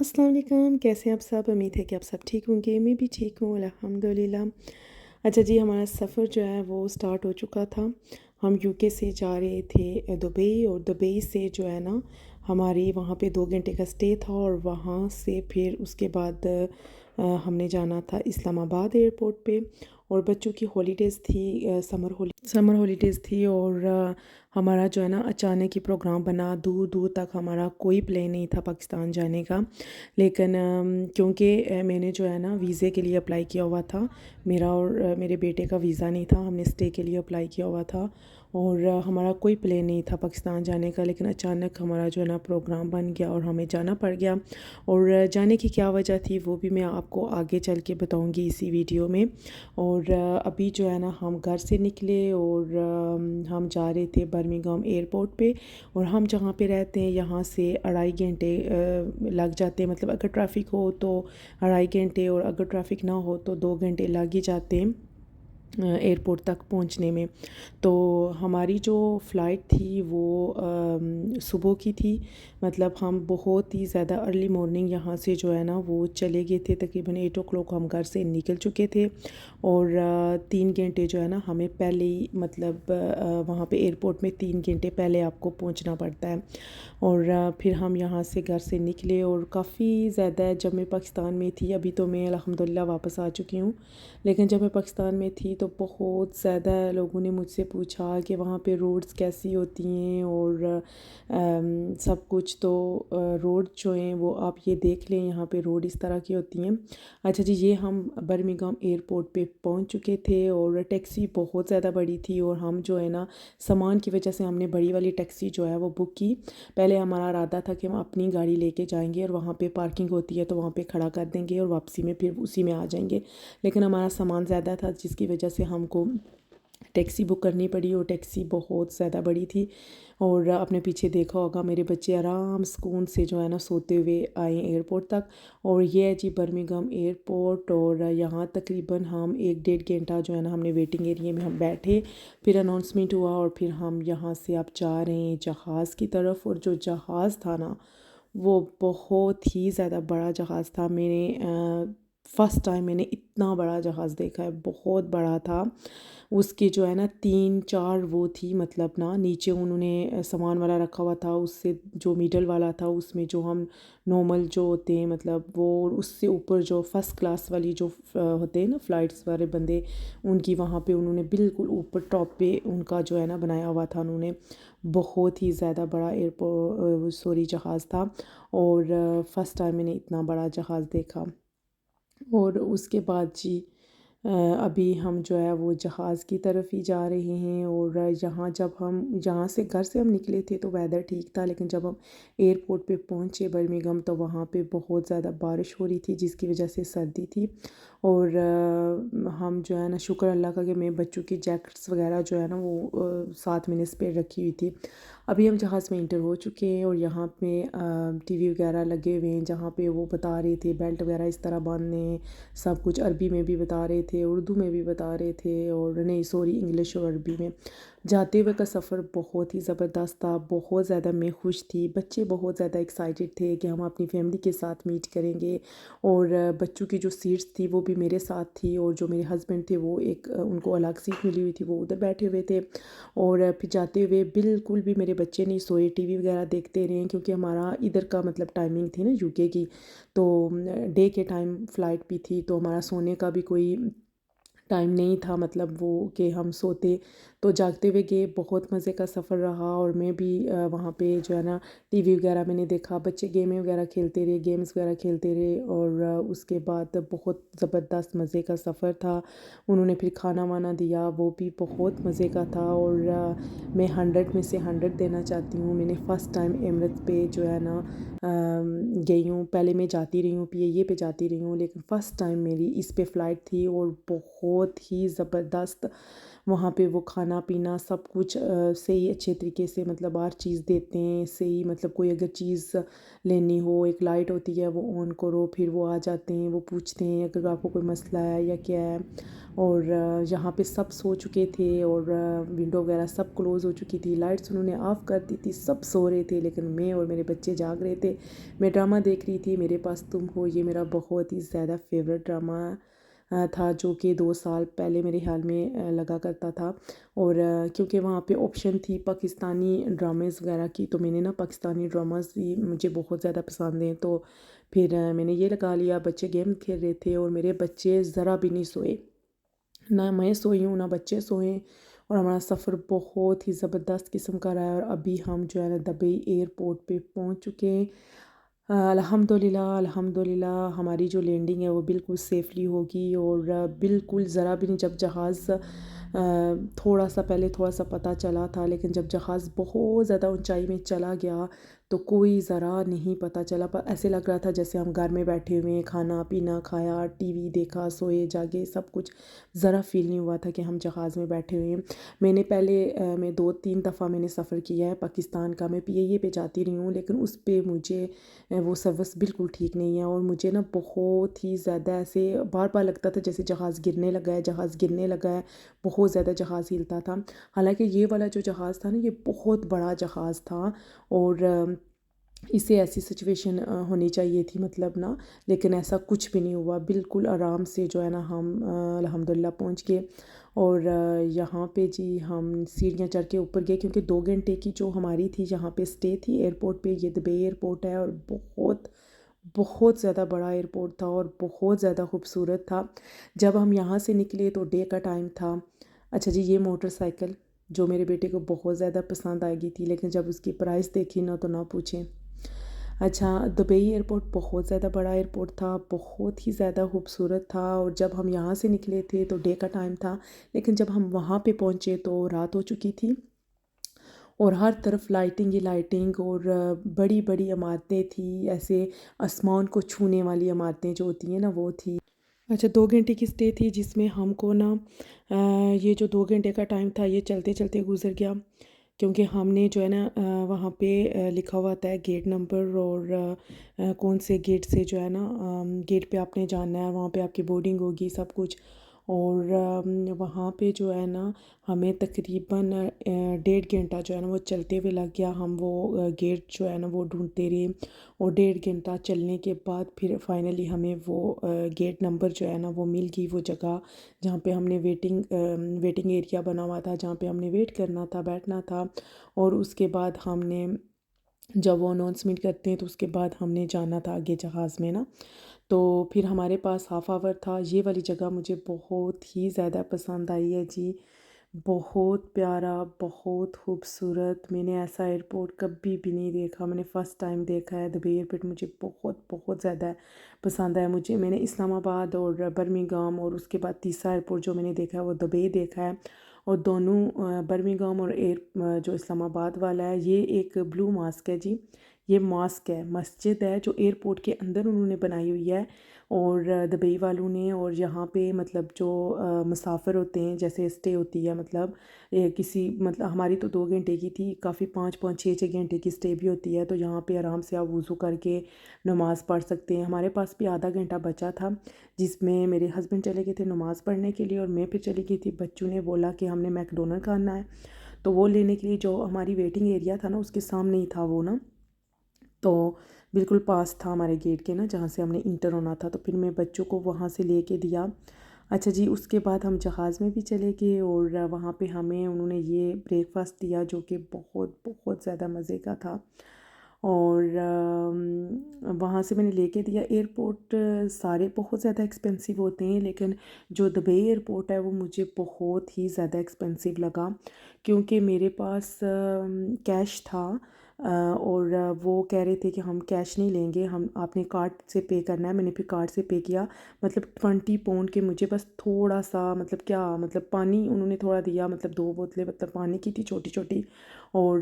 السلام علیکم، کیسے ہیں آپ سب؟ امید ہے کہ آپ سب ٹھیک ہوں گے، میں بھی ٹھیک ہوں الحمدللہ۔ اچھا جی، ہمارا سفر جو ہے وہ سٹارٹ ہو چکا تھا۔ ہم یو کے سے جا رہے تھے دبئی، اور دبئی سے جو ہے نا ہماری وہاں پہ 2 گھنٹے کا اسٹے تھا، اور وہاں سے پھر اس کے بعد ہم نے جانا تھا اسلام آباد ایئرپورٹ پہ، اور بچوں کی ہالیڈیز تھی، سمر ہالیڈیز تھی، اور ہمارا جو ہے نا اچانک ہی پروگرام بنا۔ دور دور تک ہمارا کوئی پلان نہیں تھا پاکستان جانے کا، لیکن کیونکہ میں نے جو ہے نا ویزے کے لیے اپلائی کیا ہوا تھا، میرا اور میرے بیٹے کا ویزا نہیں تھا، ہم نے اسٹے کے لیے اپلائی کیا ہوا تھا، اور ہمارا کوئی پلان نہیں تھا پاکستان جانے کا، لیکن اچانک ہمارا جو ہے نا پروگرام بن گیا اور ہمیں جانا پڑ گیا۔ اور جانے کی کیا وجہ تھی وہ بھی میں آپ کو آگے چل کے بتاؤں گی اسی ویڈیو میں۔ اور ابھی جو ہے نا ہم گھر سے نکلے، اور ہم جا رہے تھے برمنگھم ایئرپورٹ پہ، اور ہم جہاں پہ رہتے ہیں یہاں سے 2.5 گھنٹے لگ جاتے ہیں، مطلب اگر ٹریفک ہو تو 2.5 گھنٹے، اور اگر ٹریفک نہ ہو تو 2 گھنٹے لگ ہی جاتے ہیں ایئرپورٹ تک پہنچنے میں۔ تو ہماری جو فلائٹ تھی وہ صبح کی تھی، مطلب ہم بہت ہی زیادہ ارلی مارننگ یہاں سے جو ہے نا وہ چلے گئے تھے، تقریباً 8 o'clock ہم گھر سے نکل چکے تھے، اور 3 گھنٹے جو ہے نا ہمیں پہلے ہی مطلب وہاں پہ ایئرپورٹ میں 3 گھنٹے پہلے آپ کو پہنچنا پڑتا ہے۔ اور پھر ہم یہاں سے گھر سے نکلے، اور کافی زیادہ، جب میں پاکستان میں تھی، ابھی تو میں الحمدللہ واپس آ چکی ہوں، لیکن جب میں پاکستان میں تھی تو بہت زیادہ لوگوں نے مجھ سے پوچھا کہ وہاں پہ روڈز کیسی ہوتی ہیں اور سب کچھ۔ تو روڈ جو ہیں وہ آپ یہ دیکھ لیں، یہاں پہ روڈ اس طرح کی ہوتی ہیں۔ اچھا جی، یہ ہم برمنگھم ایئرپورٹ پہ پہنچ چکے تھے، اور ٹیکسی بہت زیادہ بڑی تھی، اور ہم جو ہے نا سامان کی وجہ سے ہم نے بڑی والی ٹیکسی جو ہے وہ بک کی۔ پہلے ہمارا ارادہ تھا کہ ہم اپنی گاڑی لے کے جائیں گے، اور وہاں پہ پارکنگ ہوتی ہے تو وہاں پہ کھڑا کر دیں گے، اور واپسی میں پھر اسی میں آ جائیں گے، لیکن ہمارا سامان زیادہ تھا جس کی وجہ سے ہم کو ٹیکسی بک کرنی پڑی، اور ٹیکسی بہت زیادہ بڑی تھی۔ اور آپ نے پیچھے دیکھا ہوگا میرے بچے آرام سکون سے جو ہے نا سوتے ہوئے آئے ایئرپورٹ تک۔ اور یہ ہے جی برمنگھم ایئرپورٹ، اور یہاں تقریباً ہم 1-1.5 گھنٹہ جو ہے نا ہم نے ویٹنگ ایریے میں ہم بیٹھے، پھر اناؤنسمنٹ ہوا، اور پھر ہم یہاں سے اب جا رہے ہیں جہاز کی طرف۔ اور جو جہاز تھا نا وہ بہت ہی زیادہ بڑا جہاز تھا، میں نے فرسٹ ٹائم میں نے اتنا بڑا جہاز دیکھا ہے، بہت بڑا تھا۔ اس کی جو ہے نا 3-4 وہ تھی، مطلب نا نیچے انہوں نے سامان والا رکھا ہوا تھا، اس سے جو میڈل والا تھا اس میں جو ہم نارمل جو ہوتے ہیں مطلب وہ، اس سے اوپر جو فرسٹ کلاس والی جو ہوتے ہیں نا فلائٹس والے بندے، ان کی وہاں پہ انہوں نے بالکل اوپر ٹاپ پہ ان کا جو ہے نا بنایا ہوا تھا انہوں نے۔ بہت ہی زیادہ بڑا جہاز تھا، اور فرسٹ ٹائم میں نے اتنا بڑا جہاز دیکھا۔ اور اس کے بعد جی ابھی ہم جو ہے وہ جہاز کی طرف ہی جا رہے ہیں، اور جہاں سے گھر سے ہم نکلے تھے تو ویدر ٹھیک تھا، لیکن جب ہم ایئرپورٹ پہ پہنچے برمنگھم تو وہاں پہ بہت زیادہ بارش ہو رہی تھی جس کی وجہ سے سردی تھی۔ اور ہم جو ہے نا شکر اللہ کا کہ میں بچوں کی جیکٹس وغیرہ جو ہے نا وہ ساتھ میں نے اسپیئر رکھی ہوئی تھی۔ ابھی ہم جہاز میں انٹر ہو چکے ہیں، اور یہاں پہ ٹی وی وغیرہ لگے ہوئے ہیں جہاں پہ وہ بتا رہے تھے بیلٹ وغیرہ اس طرح باندھنے ہیں، سب کچھ عربی میں بھی بتا رہے تھے، اردو میں بھی بتا رہے تھے، اور نہیں سوری انگلش اور عربی میں۔ جاتے ہوئے کا سفر بہت ہی زبردست تھا، بہت زیادہ میں خوش تھی، بچے بہت زیادہ ایکسائٹیڈ تھے کہ ہم اپنی فیملی کے ساتھ میٹ کریں گے، اور بچوں کی جو سیٹس تھی وہ بھی میرے ساتھ تھی، اور جو میرے ہسبینڈ تھے وہ ان کو الگ سیٹ ملی ہوئی تھی، وہ ادھر بیٹھے ہوئے تھے۔ اور پھر جاتے ہوئے بالکل بھی میرے بچے نہیں سوئے، ٹی وی وغیرہ دیکھتے رہے، کیونکہ ہمارا ادھر کا مطلب ٹائمنگ تھی نا یو کے کی، تو ڈے کے ٹائم فلائٹ بھی تھی، تو ہمارا سونے کا بھی کوئی ٹائم نہیں تھا، مطلب وہ کہ ہم سوتے، تو جاگتے ہوئے گئے۔ بہت مزے کا سفر رہا، اور میں بھی وہاں پہ جو ہے نا ٹی وی وغیرہ میں نے دیکھا، بچے گیمیں وغیرہ کھیلتے رہے، گیمز وغیرہ کھیلتے رہے، اور اس کے بعد بہت زبردست مزے کا سفر تھا۔ انہوں نے پھر کھانا وانا دیا، وہ بھی بہت مزے کا تھا، اور میں 100 میں سے 100 دینا چاہتی ہوں۔ میں نے فرسٹ ٹائم ایمریٹس پہ جو ہے نا گئی ہوں، پہلے میں جاتی رہی ہوں پی اے ای پہ جاتی رہی ہوں، لیکن فرسٹ ٹائم میری اس پہ فلائٹ تھی، اور بہت ہی زبردست وہاں پہ وہ کھانا پینا سب کچھ صحیح اچھے طریقے سے مطلب ہر چیز دیتے ہیں صحیح، مطلب کوئی اگر چیز لینی ہو، ایک لائٹ ہوتی ہے وہ آن کرو، پھر وہ آ جاتے ہیں، وہ پوچھتے ہیں اگر آپ کو کوئی مسئلہ ہے یا کیا ہے۔ اور یہاں پہ سب سو چکے تھے اور ونڈو وغیرہ سب کلوز ہو چکی تھی، لائٹس انہوں نے آف کر دی تھی، سب سو رہے تھے، لیکن میں اور میرے بچے جاگ رہے تھے۔ میں ڈرامہ دیکھ رہی تھی میرے پاس تم ہو، یہ میرا بہت ہی زیادہ فیوریٹ ڈرامہ تھا، جو کہ 2 سال پہلے میرے خیال میں لگا کرتا تھا۔ اور کیونکہ وہاں پہ آپشن تھی پاکستانی ڈرامز وغیرہ کی، تو میں نے نا پاکستانی ڈراماز بھی مجھے بہت زیادہ پسند ہیں، تو پھر میں نے یہ لگا لیا۔ بچے گیم کھیل رہے تھے اور میرے بچے ذرا بھی نہیں سوئے، نہ میں سوئی ہوں نہ بچے سوئے، اور ہمارا سفر بہت ہی زبردست قسم کا رہا ہے۔ اور ابھی ہم جو ہے نا دبئی ایئرپورٹ پہ پہنچ چکے ہیں۔ الحمدللہ الحمدللہ ہماری جو لینڈنگ ہے وہ بالکل سیفلی ہوگی، اور بالکل ذرا بھی نہیں، جب جہاز تھوڑا سا پتہ چلا تھا، لیکن جب جہاز بہت زیادہ اونچائی میں چلا گیا تو کوئی ذرا نہیں پتہ چلا، پر ایسے لگ رہا تھا جیسے ہم گھر میں بیٹھے ہوئے ہیں، کھانا پینا کھایا، ٹی وی دیکھا، سوئے جاگے سب کچھ، ذرا فیل نہیں ہوا تھا کہ ہم جہاز میں بیٹھے ہوئے ہیں۔ میں نے پہلے میں 2-3 دفعہ میں نے سفر کیا ہے پاکستان کا، میں پی اے پہ جاتی رہی ہوں، لیکن اس پہ مجھے وہ سروس بالکل ٹھیک نہیں ہے، اور مجھے نا بہت ہی زیادہ ایسے بار بار لگتا تھا جیسے جہاز گرنے لگا ہے، جہاز گرنے لگا ہے، بہت زیادہ جہاز ہلتا تھا۔ حالانکہ یہ والا جو جہاز تھا نا یہ بہت بڑا جہاز تھا، اور اس سے ایسی سچویشن ہونی چاہیے تھی مطلب نا، لیکن ایسا کچھ بھی نہیں ہوا، بالکل آرام سے جو ہے نا ہم الحمدللہ پہنچ گئے۔ اور یہاں پہ جی ہم سیڑھیاں چڑھ کے اوپر گئے، کیونکہ 2 گھنٹے کی جو ہماری تھی یہاں پہ اسٹے تھی ایئرپورٹ پہ، یہ دبئی ایئرپورٹ ہے، اور بہت بہت زیادہ بڑا ایئرپورٹ تھا اور بہت زیادہ خوبصورت تھا۔ جب ہم یہاں سے نکلے تو ڈے کا ٹائم تھا۔ اچھا جی، یہ موٹر سائیکل جو میرے بیٹے کو بہت زیادہ پسند آئے گی تھی، لیکن جب اس کی پرائس دیکھی نا تو نہ پوچھیں۔ اچھا، دبئی ایئرپورٹ بہت زیادہ بڑا ایئرپورٹ تھا، بہت ہی زیادہ خوبصورت تھا، اور جب ہم یہاں سے نکلے تھے تو ڈے کا ٹائم تھا، لیکن جب ہم وہاں پہ پہنچے تو رات ہو چکی تھی، اور ہر طرف لائٹنگ ہی لائٹنگ، اور بڑی بڑی عمارتیں تھیں، ایسے آسمان کو چھونے والی عمارتیں جو ہوتی ہیں نا وہ تھی۔ اچھا، 2 گھنٹے کی اسٹے تھی، جس میں ہم کو نا یہ جو 2 گھنٹے کا ٹائم تھا یہ چلتے چلتے گزر گیا، کیونکہ ہم نے جو ہے نا وہاں پہ لکھا ہوا تھا گیٹ نمبر، اور کون سے گیٹ سے جو ہے نا گیٹ پہ آپ نے جانا ہے، وہاں پہ آپ کی بورڈنگ ہوگی سب کچھ، اور وہاں پہ جو ہے نا ہمیں تقریباً 1.5 گھنٹہ جو ہے نا وہ چلتے ہوئے لگ گیا۔ ہم وہ گیٹ جو ہے نا وہ ڈھونڈتے رہے، اور 1.5 گھنٹہ چلنے کے بعد پھر فائنلی ہمیں وہ گیٹ نمبر جو ہے نا وہ مل گئی، وہ جگہ جہاں پہ ہم نے ویٹنگ ایریا بنا ہوا تھا، جہاں پہ ہم نے ویٹ کرنا تھا، بیٹھنا تھا، اور اس کے بعد ہم نے جب وہ اناؤنسمنٹ کرتے ہیں تو اس کے بعد ہم نے جانا تھا آگے جہاز میں نا، تو پھر ہمارے پاس ہاف آور تھا۔ یہ والی جگہ مجھے بہت ہی زیادہ پسند آئی ہے جی، بہت پیارا، بہت خوبصورت، میں نے ایسا ایئرپورٹ کبھی بھی نہیں دیکھا، میں نے فرسٹ ٹائم دیکھا ہے دبئی ایئرپورٹ، مجھے بہت بہت زیادہ پسند آیا۔ میں نے اسلام آباد اور برمنگھم، اور اس کے بعد تیسرا ایئرپورٹ جو میں نے دیکھا ہے وہ دبئی دیکھا ہے، اور دونوں برمنگھم اور جو اسلام آباد والا ہے یہ ایک بلو ماسک ہے جی، یہ ماسک ہے، مسجد ہے جو ایئرپورٹ کے اندر انہوں نے بنائی ہوئی ہے، اور دبئی والوں نے، اور یہاں پہ مطلب جو مسافر ہوتے ہیں جیسے اسٹے ہوتی ہے، مطلب کسی مطلب ہماری تو 2 گھنٹے کی تھی، کافی 5-6 گھنٹے کی اسٹے بھی ہوتی ہے، تو یہاں پہ آرام سے آپ وضو کر کے نماز پڑھ سکتے ہیں۔ ہمارے پاس بھی آدھا گھنٹہ بچا تھا، جس میں میرے ہسبینڈ چلے گئے تھے نماز پڑھنے کے لیے، اور میں پھر چلی گئی تھی، بچوں نے بولا کہ ہم نے میک ڈونلڈ کھانا ہے، تو وہ لینے کے لیے جو ہماری ویٹنگ ایریا تھا نا اس کے سامنے ہی تھا وہ نا، تو بالکل پاس تھا ہمارے گیٹ کے نا جہاں سے ہم نے انٹر ہونا تھا، تو پھر میں بچوں کو وہاں سے لے کے دیا۔ اچھا جی، اس کے بعد ہم جہاز میں بھی چلے گئے، اور وہاں پہ ہمیں انہوں نے یہ بریک فاسٹ دیا جو کہ بہت بہت زیادہ مزے کا تھا، اور وہاں سے میں نے لے کے دیا۔ ایئرپورٹ سارے بہت زیادہ ایکسپینسو ہوتے ہیں، لیکن جو دبئی ایئرپورٹ ہے وہ مجھے بہت ہی زیادہ ایکسپینسو لگا، کیونکہ میرے پاس کیش تھا، اور وہ کہہ رہے تھے کہ ہم کیش نہیں لیں گے، آپ نے کارڈ سے پے کرنا ہے۔ میں نے پھر کارڈ سے پے کیا، مطلب 20 پاؤنڈ کے مجھے بس تھوڑا سا مطلب کیا مطلب پانی انہوں نے تھوڑا دیا، مطلب 2 بوتلیں مطلب پانی کی تھی چھوٹی چھوٹی، اور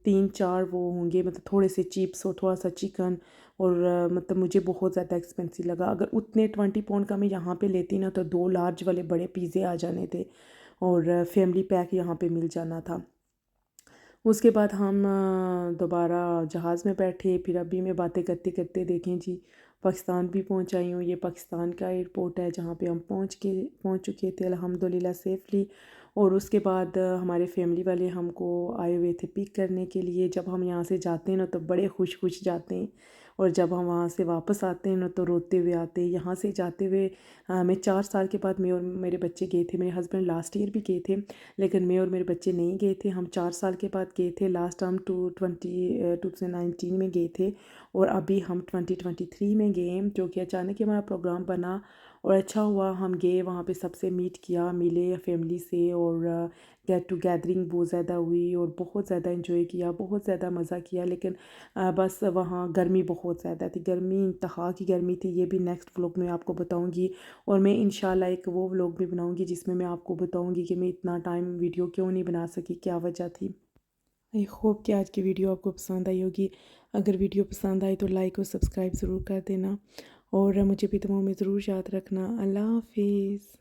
3-4 وہ ہوں گے مطلب تھوڑے سے چپس اور تھوڑا سا چکن، اور مطلب مجھے بہت زیادہ ایکسپینسو لگا۔ اگر اتنے 20 پاؤنڈ کا میں یہاں پہ لیتی نا تو 2 لارج والے بڑے پیزے آ جانے تھے، اور فیملی پیک یہاں پہ مل جانا تھا۔ اس کے بعد ہم دوبارہ جہاز میں بیٹھے، پھر ابھی میں باتیں کرتے کرتے دیکھیں جی پاکستان بھی پہنچ آئی ہوں۔ یہ پاکستان کا ایئرپورٹ ہے جہاں پہ ہم پہنچ چکے تھے الحمدللہ سیفلی۔ اور اس کے بعد ہمارے فیملی والے ہم کو آئے ہوئے تھے پک کرنے کے لیے۔ جب ہم یہاں سے جاتے ہیں نا تو بڑے خوش جاتے ہیں، اور جب ہم وہاں سے واپس آتے ہیں نا تو روتے ہوئے آتے ہیں۔ یہاں سے جاتے ہوئے میں 4 سال کے بعد میں اور میرے بچے گئے تھے، میرے ہسبینڈ لاسٹ ایئر بھی گئے تھے، لیکن میں اور میرے بچے نہیں گئے تھے۔ ہم 4 سال کے بعد گئے تھے، لاسٹ ہم 2019 میں گئے تھے، اور ابھی ہم 2023 میں گئے، جو کہ اچانک ہمارا پروگرام بنا اور اچھا ہوا۔ ہم گئے وہاں پہ، سب سے میٹ کیا، ملے فیملی سے، اور گیٹ ٹو گیدرنگ بہت زیادہ ہوئی، اور بہت زیادہ انجوائے کیا، بہت زیادہ مزہ کیا۔ لیکن بس وہاں گرمی بہت زیادہ تھی، گرمی انتہا کی گرمی تھی۔ یہ بھی نیکسٹ ولاگ میں آپ کو بتاؤں گی، اور میں انشاءاللہ ایک وہ ولاگ بھی بناؤں گی جس میں میں آپ کو بتاؤں گی کہ میں اتنا ٹائم ویڈیو کیوں نہیں بنا سکی، کیا وجہ تھی۔ آئی ہوپ کہ آج کی ویڈیو آپ کو پسند آئی ہوگی۔ اگر ویڈیو پسند آئی تو لائک اور سبسکرائب ضرور کر دینا، اور مجھے بھی دعاؤں میں ضرور یاد رکھنا۔ اللہ حافظ۔